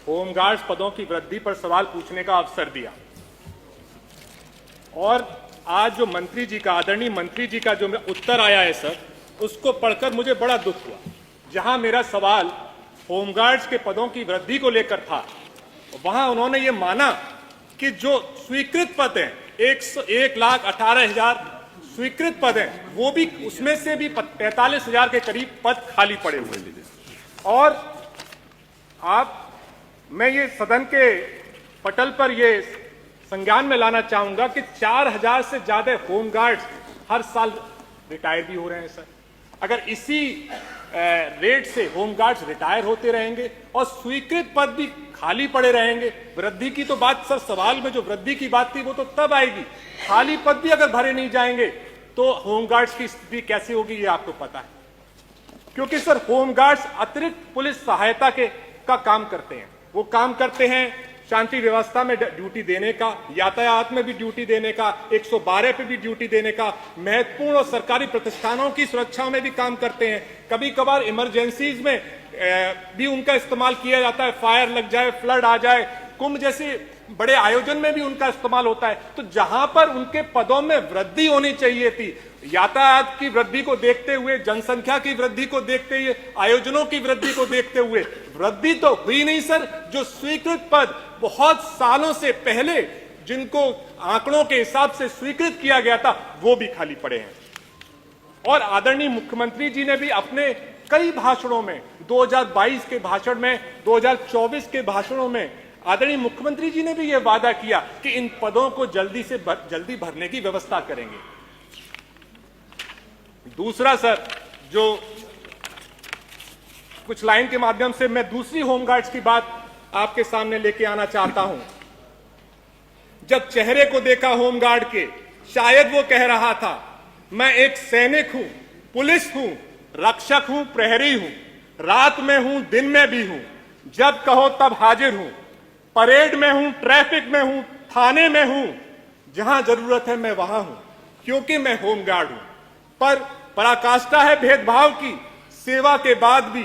Home guards पदों की वृद्धि पर सवाल पूछने का अवसर दिया। और आज जो मंत्री जी का, आदरणीय मंत्री जी का जो उत्तर आया है सर, उसको पढ़कर मुझे बड़ा दुख हुआ। जहां मेरा सवाल होमगार्ड्स के पदों की वृद्धि को लेकर था, वहां उन्होंने ये माना कि जो स्वीकृत पद हैं 1,18,000 स्वीकृत पद हैं, वो भी उसमें से भी 45,000 के करीब पद खाली पड़े हुए थे। और मैं ये सदन के पटल पर ये संज्ञान में लाना चाहूंगा कि 4,000 से ज्यादा होमगार्ड्स हर साल रिटायर भी हो रहे हैं सर। अगर इसी रेट से होमगार्ड्स रिटायर होते रहेंगे और स्वीकृत पद भी खाली पड़े रहेंगे, वृद्धि की तो बात सर, सवाल में जो वृद्धि की बात थी वो तो तब आएगी, खाली पद भी अगर भरे नहीं जाएंगे तो होमगार्ड्स की स्थिति कैसे होगी ये आपको पता है। क्योंकि सर होमगार्ड्स अतिरिक्त पुलिस सहायता का काम करते हैं। वो काम करते हैं शांति व्यवस्था में ड्यूटी देने का, यातायात में भी ड्यूटी देने का, 112 पे भी ड्यूटी देने का, महत्वपूर्ण और सरकारी प्रतिष्ठानों की सुरक्षा में भी काम करते हैं। कभी कभार इमरजेंसीज में भी उनका इस्तेमाल किया जाता है, फायर लग जाए, फ्लड आ जाए, कुंभ जैसे बड़े आयोजन में भी उनका इस्तेमाल होता है। तो जहां पर उनके पदों में वृद्धि होनी चाहिए थी, यातायात की वृद्धि को देखते हुए, जनसंख्या की वृद्धि को देखते हुए, आयोजनों की वृद्धि को देखते हुए वृद्धि तो हुई नहीं सर। जो स्वीकृत पद बहुत सालों से पहले जिनको आंकड़ों के हिसाब से स्वीकृत किया गया था, वो भी खाली पड़े हैं। और आदरणीय मुख्यमंत्री जी ने भी अपने कई भाषणों में, 2022 के भाषण में, 2024 के भाषणों में, आदरणीय मुख्यमंत्री जी ने भी यह वादा किया कि इन पदों को जल्दी भरने की व्यवस्था करेंगे। दूसरा सर, जो कुछ लाइन के माध्यम से मैं दूसरी होमगार्ड्स की बात आपके सामने लेके आना चाहता हूं। जब चेहरे को देखा होमगार्ड के, शायद वो कह रहा था, मैं एक सैनिक हूं, पुलिस हूं, रक्षक हूं, प्रहरी हूं, रात में हूं, दिन में भी हूं, जब कहो तब हाजिर हूं, परेड में हूं, ट्रैफिक में हूं, थाने में हूं, जहां जरूरत है मैं वहां हूं, क्योंकि मैं होमगार्ड हूं। पर पराकाष्ठा है भेदभाव की, सेवा के बाद भी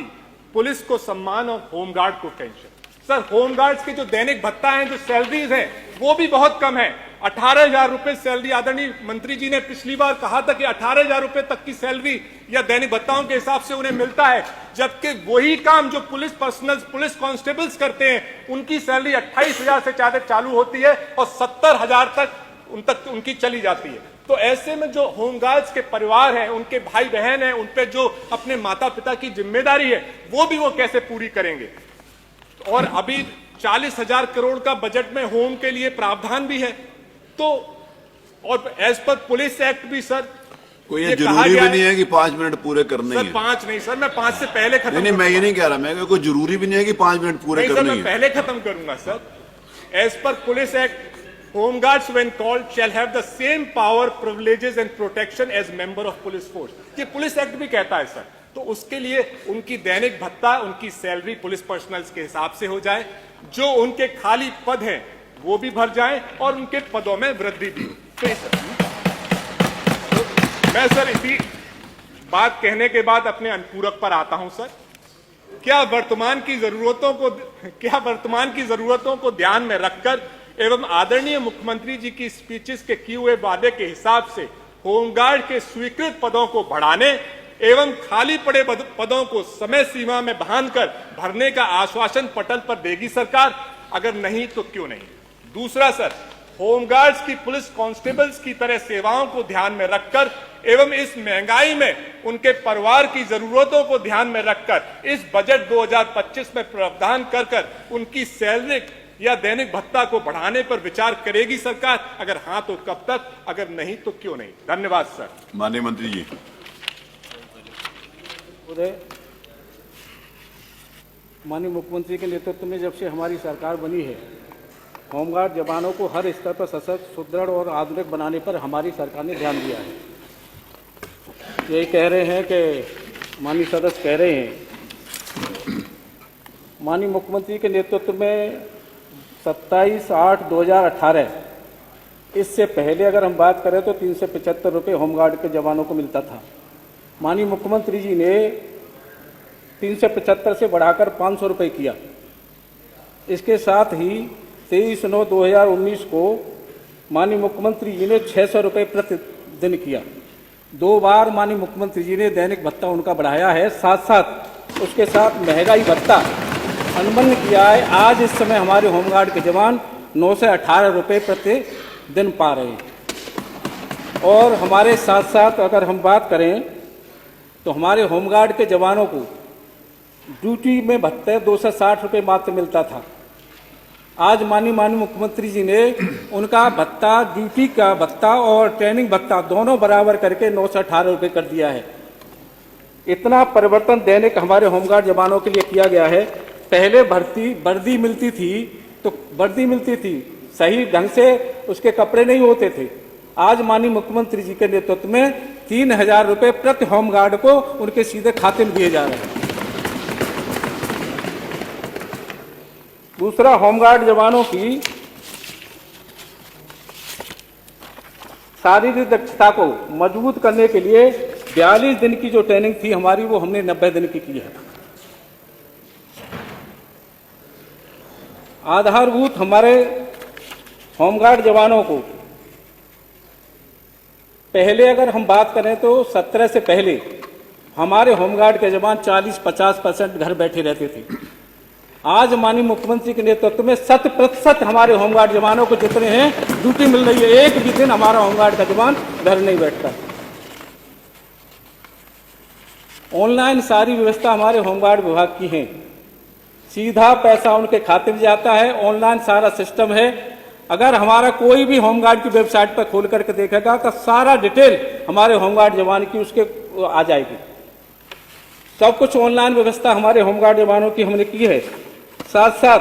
पुलिस को सम्मान और होमगार्ड को पेंशन। सर होमगार्ड्स के जो दैनिक भत्ता हैं, जो सैलरीज हैं, वो भी बहुत कम है। 18,000 रुपए सैलरी, आदरणीय मंत्री जी ने पिछली बार कहा था कि 18,000 रुपए तक की सैलरी या दैनिक भत्ताओं के हिसाब से उन्हें मिलता है, जबकि वही काम जो पुलिस पर्सनल, पुलिस कांस्टेबल्स करते हैं, उनकी सैलरी 28,000 से ज्यादा चालू होती है और 70,000 तक उनकी चली जाती है। तो ऐसे में जो होमगार्ड्स के परिवार हैं, उनके भाई बहन हैं, उन पे जो अपने माता पिता की जिम्मेदारी है, वो भी वो कैसे पूरी करेंगे। और अभी 40,000 करोड़ का बजट में होम के लिए प्रावधान भी है। तो और एज पर पुलिस एक्ट भी सर, कोई ये जरूरी भी नहीं है कि 5 मिनट पूरे करने सर। 5 नहीं सर, मैं 5 से पहले खत्म नहीं, मैं ये नहीं कह रहा, मैं कोई जरूरी भी नहीं है कि 5 मिनट पूरे करने हैं। मैं पहले खत्म करूंगा sir. As per police act, home guards when called shall have the same power, privileges and protection as member of police force. ये पुलिस एक्ट भी कहता है सर। तो उसके लिए उनकी दैनिक भत्ता, उनकी सैलरी पुलिस पर्सनल्स के हिसाब से हो जाए, जो उनके खाली पद हैं वो भी भर जाएं और उनके पदों में वृद्धि भी। तो मैं सर इसी बात कहने के बाद अपने अनुपूरक पर आता हूं सर। क्या वर्तमान की जरूरतों को ध्यान में रखकर एवं आदरणीय मुख्यमंत्री जी की स्पीचेस के किए हुए वादे के हिसाब से होमगार्ड के स्वीकृत पदों को बढ़ाने एवं खाली पड़े पदों को समय सीमा में बांधकर भरने का आश्वासन पटल पर देगी सरकार? अगर नहीं तो क्यों नहीं? दूसरा सर, होमगार्ड्स की पुलिस कांस्टेबल्स की तरह सेवाओं को ध्यान में रखकर एवं इस महंगाई में उनके परिवार की जरूरतों को ध्यान में रखकर इस बजट 2025 में प्रावधान कर उनकी सैलरी या दैनिक भत्ता को बढ़ाने पर विचार करेगी सरकार? अगर हां तो कब तक, अगर नहीं तो क्यों नहीं? धन्यवाद सर। माननीय मंत्री जी। माननीय मुख्यमंत्री के नेतृत्व में जब से हमारी सरकार बनी है, होमगार्ड जवानों को हर स्तर पर सशक्त, सुदृढ़ और आधुनिक बनाने पर हमारी सरकार ने ध्यान दिया है। ये कह रहे हैं कि माननीय सदस्य कह रहे हैं, माननीय मुख्यमंत्री के नेतृत्व में 27/8/2018, इससे पहले अगर हम बात करें तो 375 रुपये होमगार्ड के जवानों को मिलता था। माननीय मुख्यमंत्री जी ने 375 से बढ़ाकर 500 रुपये किया। इसके साथ ही 23/9/2019 को माननीय मुख्यमंत्री जी ने 600 रुपये प्रतिदिन किया। 2 बार माननीय मुख्यमंत्री जी ने दैनिक भत्ता उनका बढ़ाया है, साथ साथ उसके साथ महंगाई भत्ता अनुबंध किया है। आज इस समय हमारे होमगार्ड के जवान 9 से 18 रुपये प्रतिदिन पा रहे हैं। और हमारे साथ साथ अगर हम बात करें तो हमारे होमगार्ड के जवानों को ड्यूटी में भत्ते 260 रुपये मात्र मिलता था। आज माननीय मुख्यमंत्री जी ने उनका भत्ता, ड्यूटी का भत्ता और ट्रेनिंग भत्ता दोनों बराबर करके 9 से 18 रुपये कर दिया है। इतना परिवर्तन दैनिक हमारे होमगार्ड जवानों के लिए किया गया है। पहले वर्दी मिलती थी, सही ढंग से उसके कपड़े नहीं होते थे। आज माननीय मुख्यमंत्री जी के नेतृत्व में 3000 रुपये प्रति होमगार्ड को उनके सीधे खाते में दिए जा रहे हैं। दूसरा, होमगार्ड जवानों की शारीरिक दक्षता को मजबूत करने के लिए 42 दिन की जो ट्रेनिंग थी हमारी, वो हमने 90 दिन की है। आधारभूत हमारे होमगार्ड जवानों को पहले अगर हम बात करें तो 17 से पहले हमारे होमगार्ड के जवान 40-50% घर बैठे रहते थे। आज माननीय मुख्यमंत्री के नेतृत्व में 100% हमारे होमगार्ड जवानों को जितने हैं ड्यूटी मिल रही है। एक भी दिन हमारा होमगार्ड का जवान घर नहीं बैठता। ऑनलाइन सारी व्यवस्था हमारे होमगार्ड विभाग की है। सीधा पैसा उनके खाते में जाता है, ऑनलाइन सारा सिस्टम है। अगर हमारा कोई भी होमगार्ड की वेबसाइट पर खोल करके देखेगा तो सारा डिटेल हमारे होमगार्ड जवान की उसके आ जाएगी। सब कुछ ऑनलाइन व्यवस्था हमारे होमगार्ड जवानों की हमने की है। साथ साथ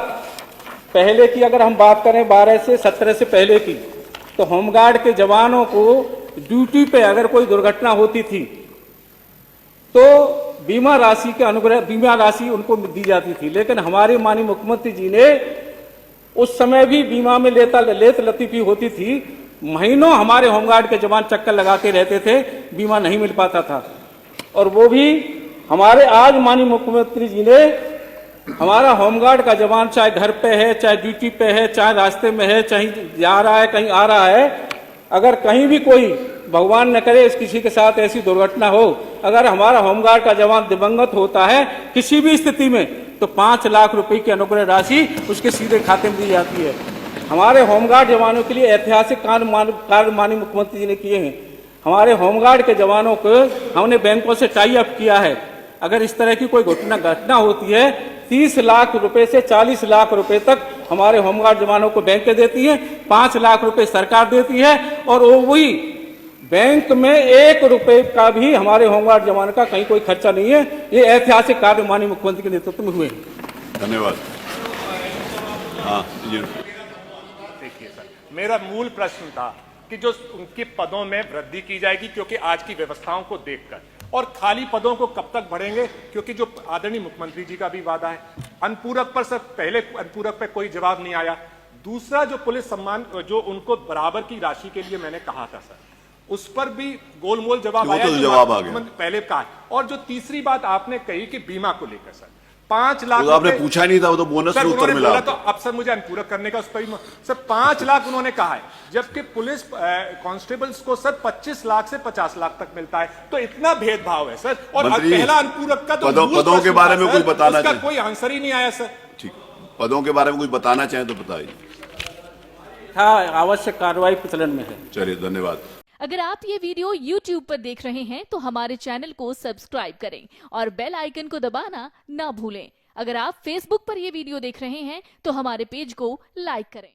पहले की अगर हम बात करें 12 से 17 से पहले की, तो होमगार्ड के जवानों को ड्यूटी पे अगर कोई दुर्घटना होती थी तो बीमा राशि उनको दी जाती थी। लेकिन हमारे माननीय मुख्यमंत्री जी ने उस समय भी बीमा में लेत लतीफी होती थी। महीनों हमारे होमगार्ड के जवान चक्कर लगाते रहते थे, बीमा नहीं मिल पाता था। और वो भी हमारे आज माननीय मुख्यमंत्री जी ने हमारा होमगार्ड का जवान चाहे घर पे है, चाहे ड्यूटी पे है, चाहे रास्ते में है, चाहे जा रहा है, कहीं आ रहा है, अगर कहीं भी कोई भगवान न करे किसी के साथ ऐसी दुर्घटना हो, अगर हमारा होमगार्ड का जवान दिवंगत होता है किसी भी स्थिति में, तो 5 लाख रुपए की अनुग्रह राशि उसके सीधे खाते में दी जाती है। हमारे होमगार्ड जवानों के लिए ऐतिहासिक कार्य माननीय मुख्यमंत्री जी ने किए हैं। हमारे होमगार्ड के जवानों को हमने बैंकों से टाई अप किया है। अगर इस तरह की कोई घटना होती है, 30 लाख रुपए से 40 लाख रुपए तक हमारे होमगार्ड जवानों को बैंकें देती हैं, 5 लाख रुपए सरकार देती है। और वो वही बैंक में 1 रुपए का भी हमारे होमगार्ड जवान का कहीं कोई खर्चा नहीं है। ये ऐतिहासिक कार्य माननीय मुख्यमंत्री के नेतृत्व में हुए हैं। धन्यवाद। हाँ जी। देखिए सर, मेरा मूल प्रश्न था कि जो उनके पदों में वृद्धि की जाएगी, क्योंकि आज की व्यवस्थाओं को देखकर, और खाली पदों को कब तक बढ़ेंगे, क्योंकि जो आदरणीय मुख्यमंत्री जी का भी वादा है। अनुपूरक पर सर पहले अनुपूरक पर कोई जवाब नहीं आया। दूसरा, जो पुलिस सम्मान जो उनको बराबर की राशि के लिए मैंने कहा था सर, उस पर भी गोलमोल जवाब आया, तो जवाब आ गया पहले कहा। और जो तीसरी बात आपने कही कि बीमा को लेकर सर 5 लाख, तो आपने पूछा नहीं था, वो तो बोनस में उत्तर मिला। तो अब सर मुझे अनुपूरक करने का उस पर सर 5 लाख उन्होंने कहा है, जबकि पुलिस कांस्टेबल्स को सर 25 लाख से 50 लाख तक मिलता है। तो इतना भेदभाव है सर। और पहला अनुपूरक का तो पदों के बारे में कुछ बताना चाहिए, कोई आंसर ही नहीं आया सर। ठीक, पदों के बारे में कुछ बताना चाहें तो बताइए। हाँ, आवश्यक कार्रवाई प्रचलन में है। चलिए, धन्यवाद। अगर आप ये वीडियो YouTube पर देख रहे हैं तो हमारे चैनल को सब्सक्राइब करें और बेल आइकन को दबाना ना भूलें। अगर आप Facebook पर ये वीडियो देख रहे हैं तो हमारे पेज को लाइक करें।